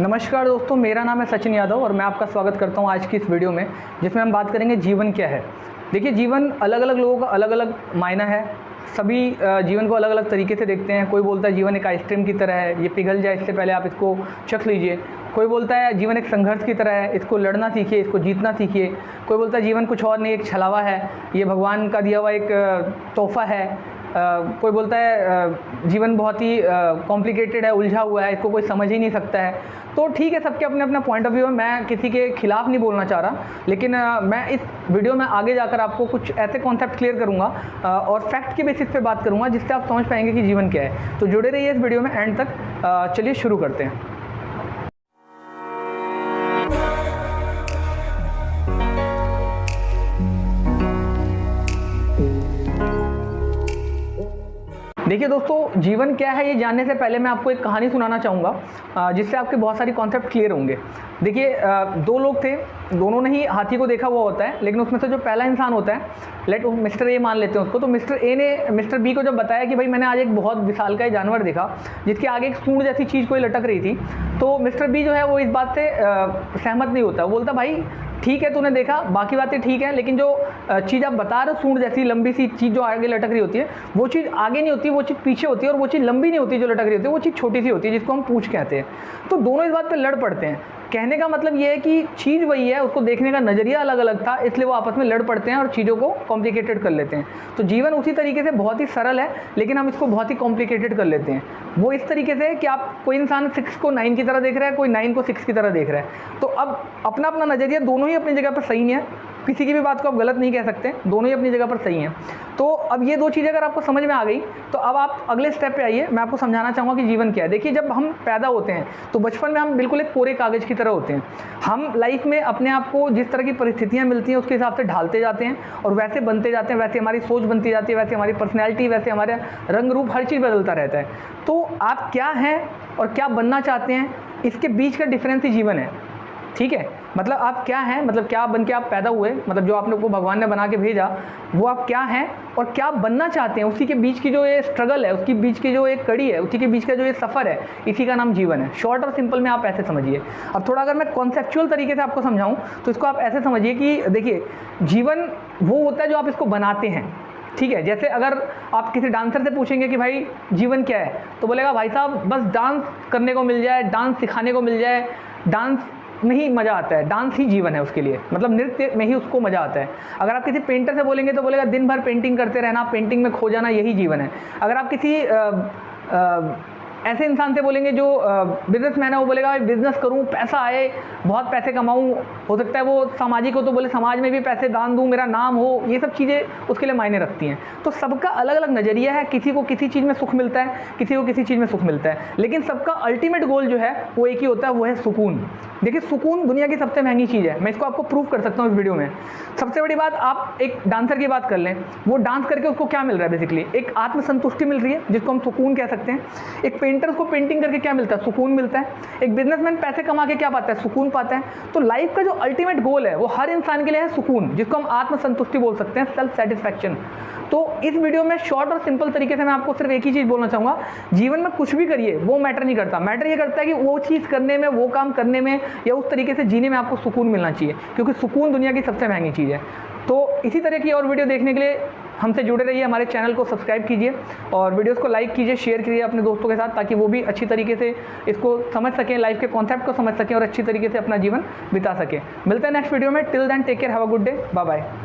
नमस्कार दोस्तों, मेरा नाम है सचिन यादव और मैं आपका स्वागत करता हूं आज की इस वीडियो में, जिसमें हम बात करेंगे जीवन क्या है। देखिए, जीवन अलग अलग लोगों का अलग अलग मायना है। सभी जीवन को अलग अलग तरीके से देखते हैं। कोई बोलता है जीवन एक आइसक्रीम की तरह है, ये पिघल जाए इससे पहले आप इसको चख लीजिए। कोई बोलता है जीवन एक संघर्ष की तरह है, इसको लड़ना सीखिए, इसको जीतना सीखिए। कोई बोलता है जीवन कुछ और नहीं, एक छलावा है, ये भगवान का दिया हुआ एक तोहफा है। कोई बोलता है जीवन बहुत ही कॉम्प्लिकेटेड है, उलझा हुआ है, इसको कोई समझ ही नहीं सकता है। तो ठीक है, सबके अपने अपना पॉइंट ऑफ व्यू है। मैं किसी के खिलाफ नहीं बोलना चाह रहा, लेकिन मैं इस वीडियो में आगे जाकर आपको कुछ ऐसे कॉन्सेप्ट क्लियर करूंगा और फैक्ट के बेसिस पे बात करूंगा, जिससे आप समझ पाएंगे कि जीवन क्या है। तो जुड़े रहिए इस वीडियो में एंड तक। चलिए शुरू करते हैं। देखिए दोस्तों, जीवन क्या है ये जानने से पहले मैं आपको एक कहानी सुनाना चाहूँगा, जिससे आपके बहुत सारी कॉन्सेप्ट क्लियर होंगे। देखिए, दो लोग थे, दोनों ने ही हाथी को देखा हुआ होता है, लेकिन उसमें से जो पहला इंसान होता है, मिस्टर ए मान लेते हैं उसको। तो मिस्टर ए ने मिस्टर बी को जब बताया कि भाई मैंने आज एक बहुत विशालकाय जानवर देखा जिसके आगे एक सूंड जैसी चीज़ कोई लटक रही थी, तो मिस्टर बी जो है वो इस बात से सहमत नहीं होता। वो बोलता भाई ठीक है, तूने देखा, बाकी बातें ठीक है, लेकिन जो चीज़ आप बता रहे हो, सूंड जैसी लंबी सी चीज़ जो आगे लटक रही होती है, वो चीज़ आगे नहीं होती, वो चीज़ पीछे होती है, और वो चीज़ लंबी नहीं होती जो लटक रही होती है, वो चीज़ छोटी सी होती है जिसको हम पूंछ कहते हैं। तो दोनों इस बात पे लड़ पड़ते हैं। कहने का मतलब ये है कि चीज़ वही है, उसको देखने का नज़रिया अलग अलग था, इसलिए वो आपस में लड़ पड़ते हैं और चीज़ों को कॉम्प्लिकेटेड कर लेते हैं। तो जीवन उसी तरीके से बहुत ही सरल है, लेकिन हम इसको बहुत ही कॉम्प्लिकेटेड कर लेते हैं। वो इस तरीके से कि आप कोई इंसान 6 को 9 की तरह देख रहा है, कोई 9 को 6 की तरह देख रहा है। तो अब अपना अपना नज़रिया, दोनों ही अपनी जगह पर सही है, किसी की भी बात को आप गलत नहीं कह सकते, दोनों ही अपनी जगह पर सही हैं। तो अब ये दो चीज़ें अगर आपको समझ में आ गई, तो अब आप अगले स्टेप पे आइए। मैं आपको समझाना चाहूँगा कि जीवन क्या है। देखिए, जब हम पैदा होते हैं तो बचपन में हम बिल्कुल एक कोरे कागज़ की तरह होते हैं। हम लाइफ में अपने आप को जिस तरह की परिस्थितियाँ मिलती हैं उसके हिसाब से ढालते जाते हैं और वैसे बनते जाते हैं, वैसे हमारी सोच बनती जाती है, वैसे हमारी पर्सनैलिटी, वैसे हमारा रंग रूप, हर चीज़ बदलता रहता है। तो आप क्या हैं और क्या बनना चाहते हैं, इसके बीच का डिफरेंस ही जीवन है। ठीक है, मतलब आप क्या हैं, मतलब क्या बन के आप पैदा हुए, मतलब जो आप लोग को भगवान ने बना के भेजा, वो आप क्या हैं और क्या बनना चाहते हैं, उसी के बीच की जो ये स्ट्रगल है, उसके बीच की जो एक कड़ी है, उसी के बीच का जो ये सफ़र है, इसी का नाम जीवन है। शॉर्ट और सिंपल में आप ऐसे समझिए। अब थोड़ा अगर मैं कॉन्सेप्चुअल तरीके से आपको समझाऊँ तो इसको आप ऐसे समझिए कि देखिए, जीवन वो होता है जो आप इसको बनाते हैं। ठीक है, जैसे अगर आप किसी डांसर से पूछेंगे कि भाई जीवन क्या है, तो बोलेगा भाई साहब बस डांस करने को मिल जाए, डांस सिखाने को मिल जाए, डांस में ही मज़ा आता है, डांस ही जीवन है उसके लिए, मतलब नृत्य में ही उसको मज़ा आता है। अगर आप किसी पेंटर से बोलेंगे तो बोलेगा दिन भर पेंटिंग करते रहना, पेंटिंग में खो जाना, यही जीवन है। अगर आप किसी ऐसे इंसान से बोलेंगे जो बिजनेसमैन है, वो बोलेगा भाई बिजनेस करूं, पैसा आए, बहुत पैसे कमाऊं, हो सकता है वो सामाजिक हो तो बोले समाज में भी पैसे दान दूं, मेरा नाम हो, ये सब चीज़ें उसके लिए मायने रखती हैं। तो सबका अलग अलग नज़रिया है, किसी को किसी चीज़ में सुख मिलता है, किसी को किसी चीज़ में सुख मिलता है, लेकिन सबका अल्टीमेट गोल जो है वो एक ही होता है, वो है सुकून। देखिए, सुकून दुनिया की सबसे महंगी चीज़ है। मैं इसको आपको प्रूव कर सकता हूँ इस वीडियो में। सबसे बड़ी बात, आप एक डांसर की बात कर लें, वो डांस करके उसको क्या मिल रहा है, बेसिकली एक आत्मसंतुष्टि मिल रही है, जिसको हम सुकून कह सकते हैं। एक पेंटर को पेंटिंग करके क्या मिलता है, सुकून मिलता है। एक बिजनेसमैन पैसे कमा के क्या पाता है, सुकून पाता है। तो लाइफ का जो अल्टीमेट गोल है वो हर इंसान के लिए है सुकून, जिसको हम आत्मसंतुष्टि बोल सकते हैं, सेल्फ सेटिस्फैक्शन। तो इस वीडियो में शॉर्ट और सिंपल तरीके से मैं आपको सिर्फ एक ही चीज़ बोलना चाहूँगा, जीवन में कुछ भी करिए वो मैटर नहीं करता। मैटर ये करता है कि वो चीज़ करने में, वो काम करने में या उस तरीके से जीने में आपको सुकून मिलना चाहिए, क्योंकि सुकून दुनिया की सबसे महंगी चीज़ है। तो इसी तरह की और वीडियो देखने के लिए हमसे जुड़े रहिए, हमारे चैनल को सब्सक्राइब कीजिए और वीडियोस को लाइक कीजिए, शेयर कीजिए अपने दोस्तों के साथ, ताकि वो भी अच्छी तरीके से इसको समझ सकें, लाइफ के कॉन्सेप्ट को समझ सकें और अच्छी तरीके से अपना जीवन बिता सकें। मिलते हैं नेक्स्ट वीडियो में। Till then take care, have a good day, bye bye.